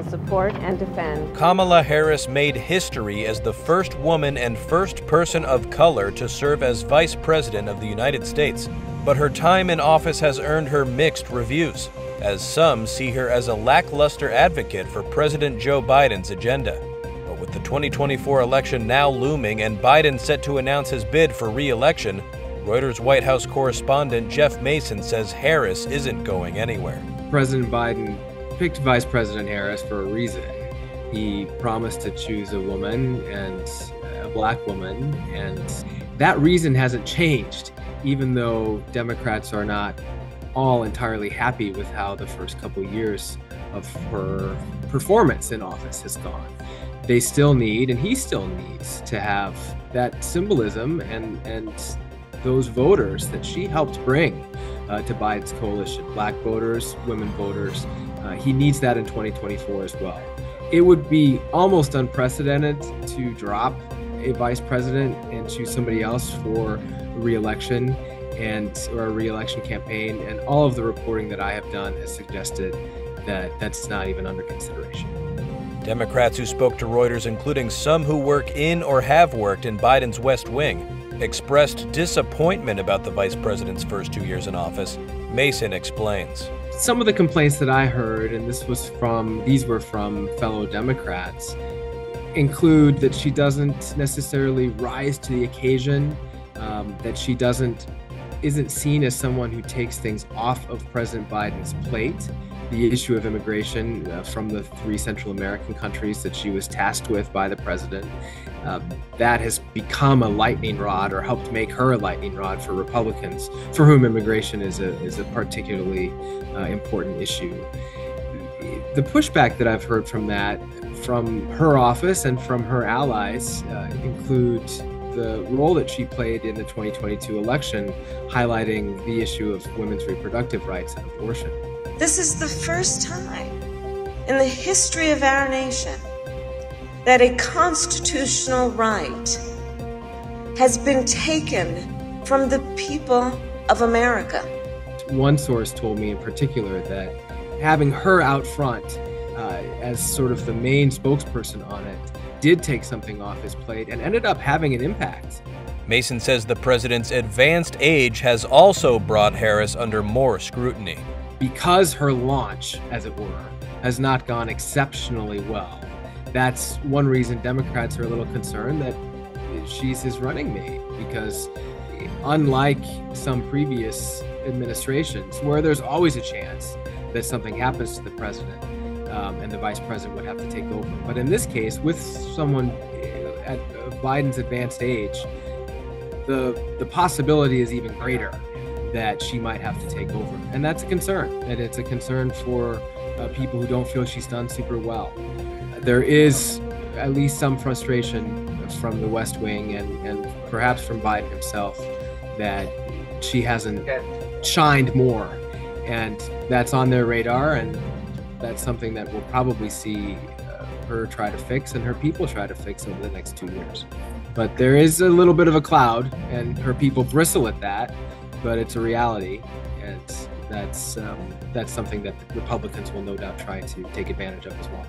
will support and defend. Kamala Harris made history as the first woman and first person of color to serve as Vice President of the United States. But her time in office has earned her mixed reviews, as some see her as a lackluster advocate for President Joe Biden's agenda. But with the 2024 election now looming and Biden set to announce his bid for re-election, Reuters White House correspondent Jeff Mason says Harris isn't going anywhere. President Biden picked Vice President Harris for a reason. He promised to choose a woman, and a black woman, and that reason hasn't changed, even though Democrats are not all entirely happy with how the first couple years of her performance in office has gone. They still need, and he still needs, to have that symbolism and those voters that she helped bring to Biden's coalition, black voters, women voters. He needs that in 2024 as well. It would be almost unprecedented to drop a vice president and choose somebody else for re-election or a re-election campaign, and all of the reporting that I have done has suggested that that's not even under consideration. Democrats who spoke to Reuters, including some who work in or have worked in Biden's West Wing, expressed disappointment about the vice president's first 2 years in office. Mason explains. Some of the complaints that I heard, and these were from fellow Democrats, include that she doesn't necessarily rise to the occasion, that she isn't seen as someone who takes things off of President Biden's plate. The issue of immigration from the 3 Central American countries that she was tasked with by the president, that has become a lightning rod, or helped make her a lightning rod for Republicans, for whom immigration is a particularly important issue. The pushback that I've heard from that, from her office and from her allies, include the role that she played in the 2022 election, highlighting the issue of women's reproductive rights and abortion. This is the first time in the history of our nation that a constitutional right has been taken from the people of America. One source told me in particular that having her out front as sort of the main spokesperson on it did take something off his plate and ended up having an impact. Mason says the president's advanced age has also brought Harris under more scrutiny. Because her launch, as it were, has not gone exceptionally well, that's one reason Democrats are a little concerned that she's his running mate, because unlike some previous administrations where there's always a chance that something happens to the president and the vice president would have to take over. But in this case, with someone at Biden's advanced age, the possibility is even greater that she might have to take over. And that's a concern, and it's a concern for people who don't feel she's done super well. There is at least some frustration from the West Wing and perhaps from Biden himself that she hasn't shined more, and that's on their radar, and that's something that we'll probably see her try to fix and her people try to fix over the next 2 years. But there is a little bit of a cloud, and her people bristle at that, but it's a reality, and that's something that the Republicans will no doubt try to take advantage of as well.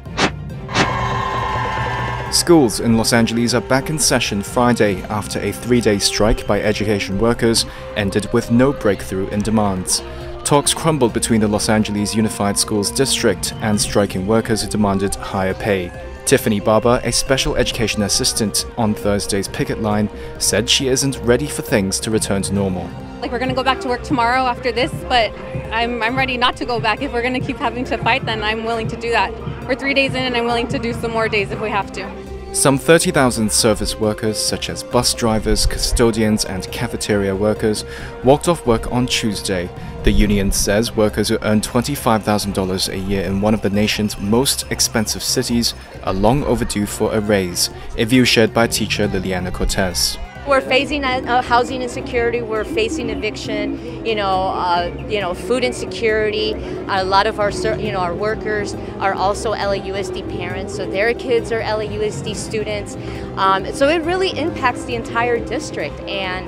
Schools in Los Angeles are back in session Friday after a 3-day strike by education workers ended with no breakthrough in demands. Talks crumbled between the Los Angeles Unified Schools District and striking workers who demanded higher pay. Tiffany Barber, a special education assistant on Thursday's picket line, said she isn't ready for things to return to normal. We're going to go back to work tomorrow after this, but I'm ready not to go back. If we're going to keep having to fight, then I'm willing to do that. We're 3 days in, and I'm willing to do some more days if we have to. Some 30,000 service workers, such as bus drivers, custodians, and cafeteria workers, walked off work on Tuesday. The union says workers who earn $25,000 a year in one of the nation's most expensive cities are long overdue for a raise, a view shared by teacher Liliana Cortez. We're facing housing insecurity. We're facing eviction. Food insecurity. A lot of our workers are also LAUSD parents, so their kids are LAUSD students. So it really impacts the entire district, and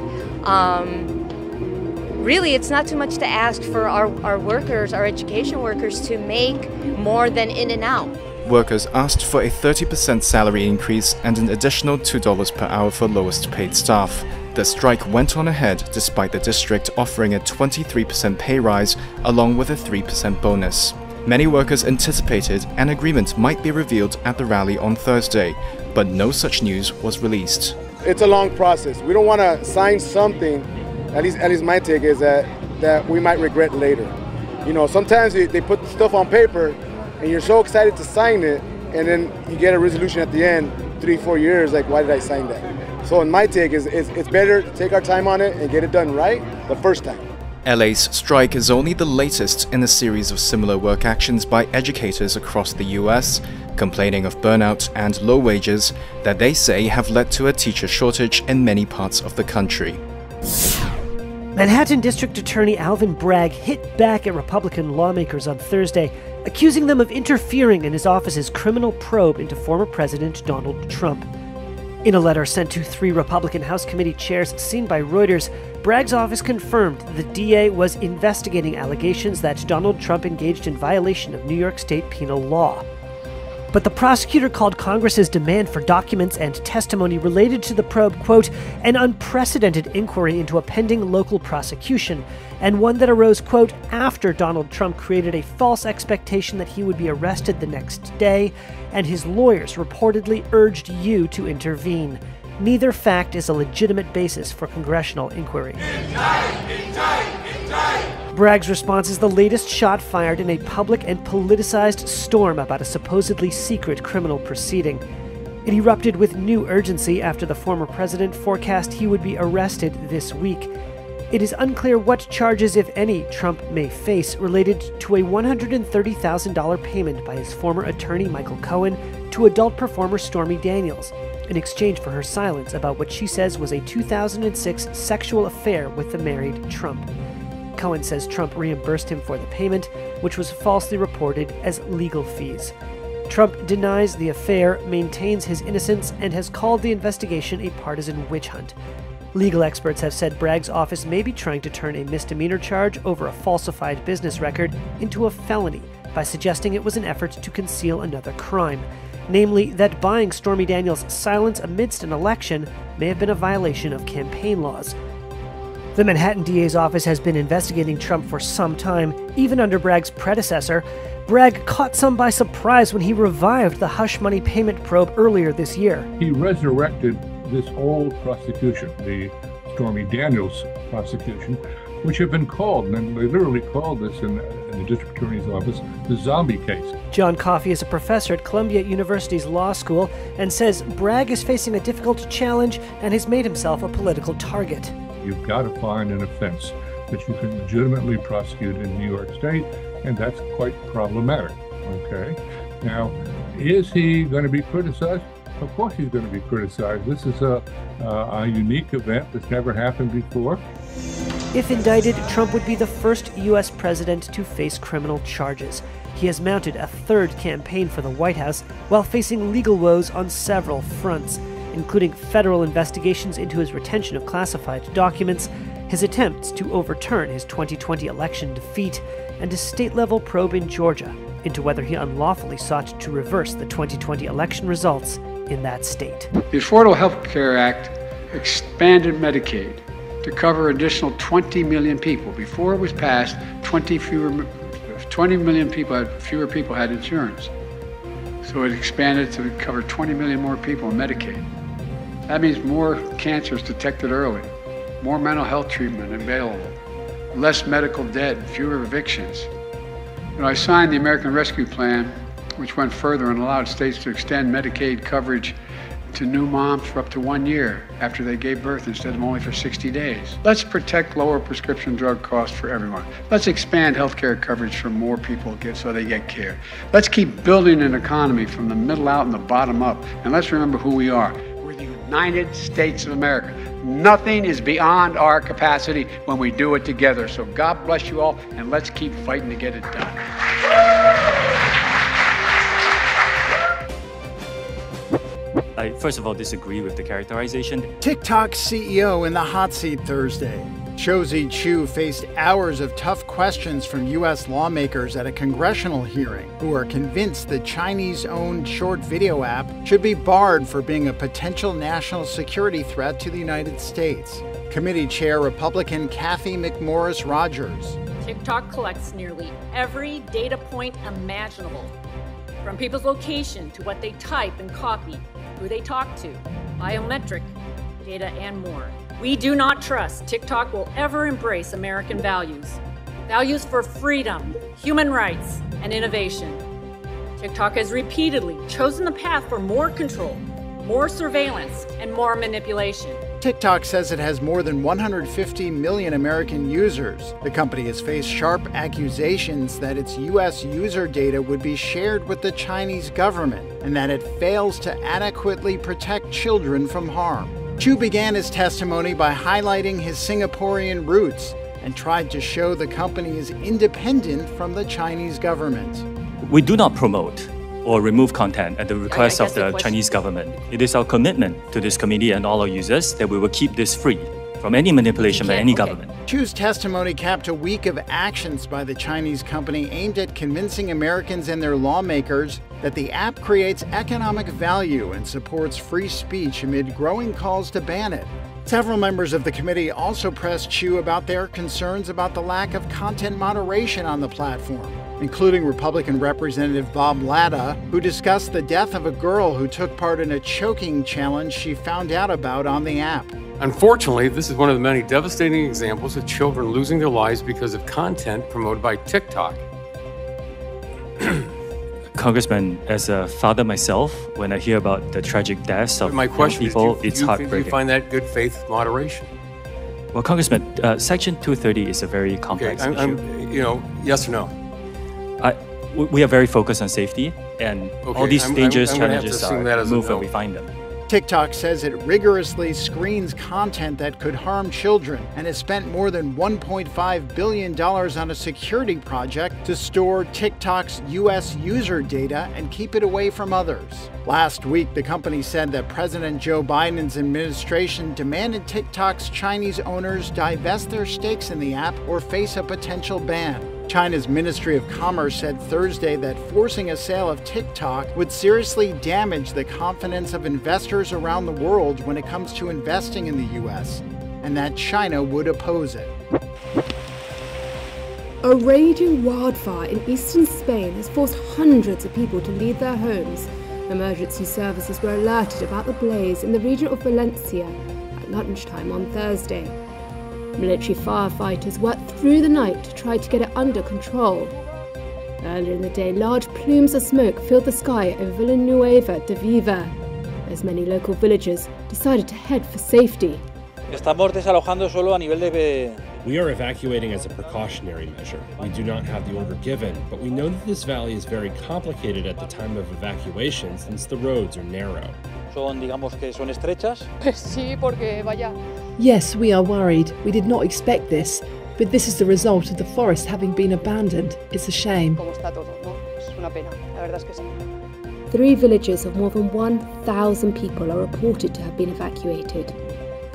really, it's not too much to ask for our workers, our education workers, to make more than in and out. workers asked for a 30% salary increase and an additional $2 per hour for lowest paid staff. The strike went on ahead despite the district offering a 23% pay rise along with a 3% bonus. Many workers anticipated an agreement might be revealed at the rally on Thursday, but no such news was released. It's a long process. We don't want to sign something, at least my take is that we might regret later. You know, sometimes they put stuff on paper and you're so excited to sign it, and then you get a resolution at the end, 3-4 years, like, why did I sign that? So in my take is it's better to take our time on it and get it done right the first time. LA's strike is only the latest in a series of similar work actions by educators across the US, complaining of burnout and low wages that they say have led to a teacher shortage in many parts of the country. Manhattan District Attorney Alvin Bragg hit back at Republican lawmakers on Thursday, accusing them of interfering in his office's criminal probe into former President Donald Trump. In a letter sent to 3 Republican House committee chairs seen by Reuters, Bragg's office confirmed the DA was investigating allegations that Donald Trump engaged in violation of New York State penal law. But the prosecutor called Congress's demand for documents and testimony related to the probe, quote, an unprecedented inquiry into a pending local prosecution, and one that arose, quote, after Donald Trump created a false expectation that he would be arrested the next day, and his lawyers reportedly urged you to intervene. Neither fact is a legitimate basis for congressional inquiry. Bragg's response is the latest shot fired in a public and politicized storm about a supposedly secret criminal proceeding. It erupted with new urgency after the former president forecast he would be arrested this week. It is unclear what charges, if any, Trump may face related to a $130,000 payment by his former attorney Michael Cohen to adult performer Stormy Daniels in exchange for her silence about what she says was a 2006 sexual affair with the married Trump. Cohen says Trump reimbursed him for the payment, which was falsely reported as legal fees. Trump denies the affair, maintains his innocence, and has called the investigation a partisan witch hunt. Legal experts have said Bragg's office may be trying to turn a misdemeanor charge over a falsified business record into a felony by suggesting it was an effort to conceal another crime, namely that buying Stormy Daniels' silence amidst an election may have been a violation of campaign laws. The Manhattan DA's office has been investigating Trump for some time, even under Bragg's predecessor. Bragg caught some by surprise when he revived the hush money payment probe earlier this year. He resurrected this old prosecution, the Stormy Daniels prosecution, which had been called, and they literally called this in the district attorney's office, the zombie case. John Coffey is a professor at Columbia University's law school and says Bragg is facing a difficult challenge and has made himself a political target. You've got to find an offense that you can legitimately prosecute in New York State, and that's quite problematic, okay? Now, is he going to be criticized? Of course he's going to be criticized. This is a unique event that's never happened before. If indicted, Trump would be the first U.S. president to face criminal charges. He has mounted a third campaign for the White House while facing legal woes on several fronts, including federal investigations into his retention of classified documents, his attempts to overturn his 2020 election defeat, and a state-level probe in Georgia into whether he unlawfully sought to reverse the 2020 election results in that state. The Affordable Health Care Act expanded Medicaid to cover additional 20 million people. Before it was passed, 20 million fewer people had insurance. So it expanded to cover 20 million more people in Medicaid. That means more cancers detected early, more mental health treatment available, less medical debt, fewer evictions. You know, I signed the American Rescue Plan, which went further and allowed states to extend Medicaid coverage to new moms for up to 1 year after they gave birth instead of only for 60 days. Let's protect lower prescription drug costs for everyone. Let's expand healthcare coverage for more people so they get care. Let's keep building an economy from the middle out and the bottom up. And let's remember who we are. We're the United States of America. Nothing is beyond our capacity when we do it together. So God bless you all, and let's keep fighting to get it done. I first of all disagree with the characterization. TikTok's CEO in the hot seat Thursday. Josie Chu faced hours of tough questions from U.S. lawmakers at a congressional hearing who are convinced the Chinese-owned short video app should be barred for being a potential national security threat to the United States. Committee Chair Republican Kathy McMorris Rogers. TikTok collects nearly every data point imaginable, from people's location to what they type and copy, who they talk to, biometric data, and more. We do not trust TikTok will ever embrace American values. Values for freedom, human rights, and innovation. TikTok has repeatedly chosen the path for more control, more surveillance, and more manipulation. TikTok says it has more than 150 million American users. The company has faced sharp accusations that its U.S. user data would be shared with the Chinese government and that it fails to adequately protect children from harm. Chu began his testimony by highlighting his Singaporean roots and tried to show the company is independent from the Chinese government. We do not promote or remove content at the request of the Chinese government. It is our commitment to this committee and all our users that we will keep this free from any manipulation by any government. Chu's testimony capped a week of actions by the Chinese company aimed at convincing Americans and their lawmakers that the app creates economic value and supports free speech amid growing calls to ban it. Several members of the committee also pressed Chu about their concerns about the lack of content moderation on the platform, including Republican Representative Bob Latta, who discussed the death of a girl who took part in a choking challenge she found out about on the app. Unfortunately, this is one of the many devastating examples of children losing their lives because of content promoted by TikTok. Congressman, as a father myself, when I hear about the tragic deaths of young people, it's heartbreaking. Do you find that good faith moderation? Well, Congressman, Section 230 is a very complex issue. Yes or no? We are very focused on safety, and all these dangerous challenges are removed when we find them. TikTok says it rigorously screens content that could harm children and has spent more than $1.5 billion on a security project to store TikTok's U.S. user data and keep it away from others. Last week, the company said that President Joe Biden's administration demanded TikTok's Chinese owners divest their stakes in the app or face a potential ban. China's Ministry of Commerce said Thursday that forcing a sale of TikTok would seriously damage the confidence of investors around the world when it comes to investing in the U.S., and that China would oppose it. A raging wildfire in eastern Spain has forced hundreds of people to leave their homes. Emergency services were alerted about the blaze in the region of Valencia at lunchtime on Thursday. Military firefighters worked through the night to try to get it under control. Earlier in the day, large plumes of smoke filled the sky over Villanueva de Viva, as many local villagers decided to head for safety. We are evacuating as a precautionary measure. We do not have the order given, but we know that this valley is very complicated at the time of evacuation since the roads are narrow. Yes, we are worried. We did not expect this, but this is the result of the forest having been abandoned. It's a shame. 3 villages of more than 1,000 people are reported to have been evacuated.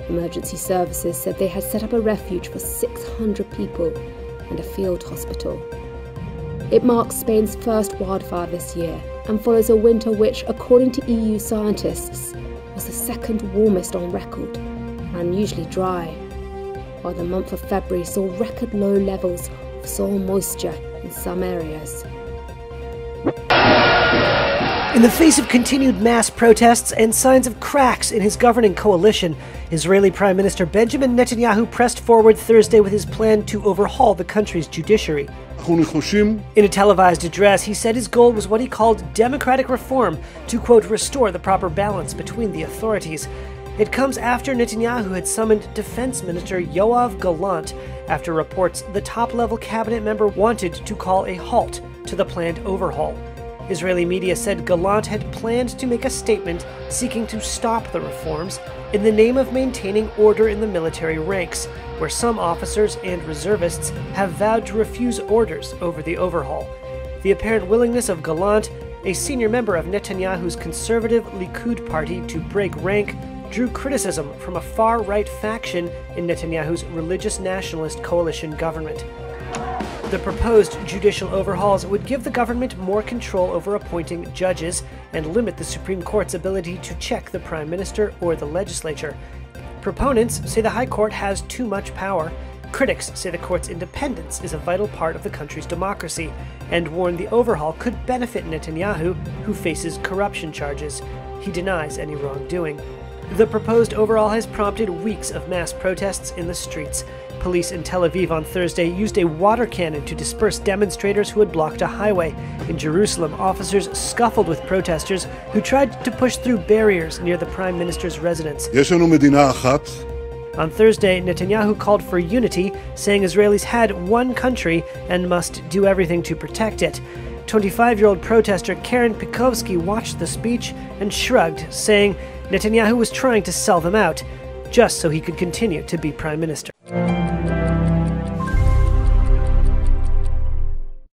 Emergency services said they had set up a refuge for 600 people and a field hospital. It marks Spain's first wildfire this year and follows a winter which, according to EU scientists, was the second warmest on record and unusually dry, while the month of February saw record low levels of soil moisture in some areas. In the face of continued mass protests and signs of cracks in his governing coalition, Israeli Prime Minister Benjamin Netanyahu pressed forward Thursday with his plan to overhaul the country's judiciary. In a televised address, he said his goal was what he called democratic reform to, quote, restore the proper balance between the authorities. It comes after Netanyahu had summoned Defense Minister Yoav Gallant after reports the top-level cabinet member wanted to call a halt to the planned overhaul. Israeli media said Gallant had planned to make a statement seeking to stop the reforms in the name of maintaining order in the military ranks, where some officers and reservists have vowed to refuse orders over the overhaul. The apparent willingness of Gallant, a senior member of Netanyahu's conservative Likud party, to break rank drew criticism from a far-right faction in Netanyahu's religious nationalist coalition government. The proposed judicial overhauls would give the government more control over appointing judges and limit the Supreme Court's ability to check the Prime Minister or the legislature. Proponents say the High Court has too much power. Critics say the court's independence is a vital part of the country's democracy and warn the overhaul could benefit Netanyahu, who faces corruption charges. He denies any wrongdoing. The proposed overhaul has prompted weeks of mass protests in the streets. Police in Tel Aviv on Thursday used a water cannon to disperse demonstrators who had blocked a highway. In Jerusalem, officers scuffled with protesters who tried to push through barriers near the Prime Minister's residence. On Thursday, Netanyahu called for unity, saying Israelis had one country and must do everything to protect it. 25-year-old protester Karen Pikovsky watched the speech and shrugged, saying Netanyahu was trying to sell them out, just so he could continue to be prime minister.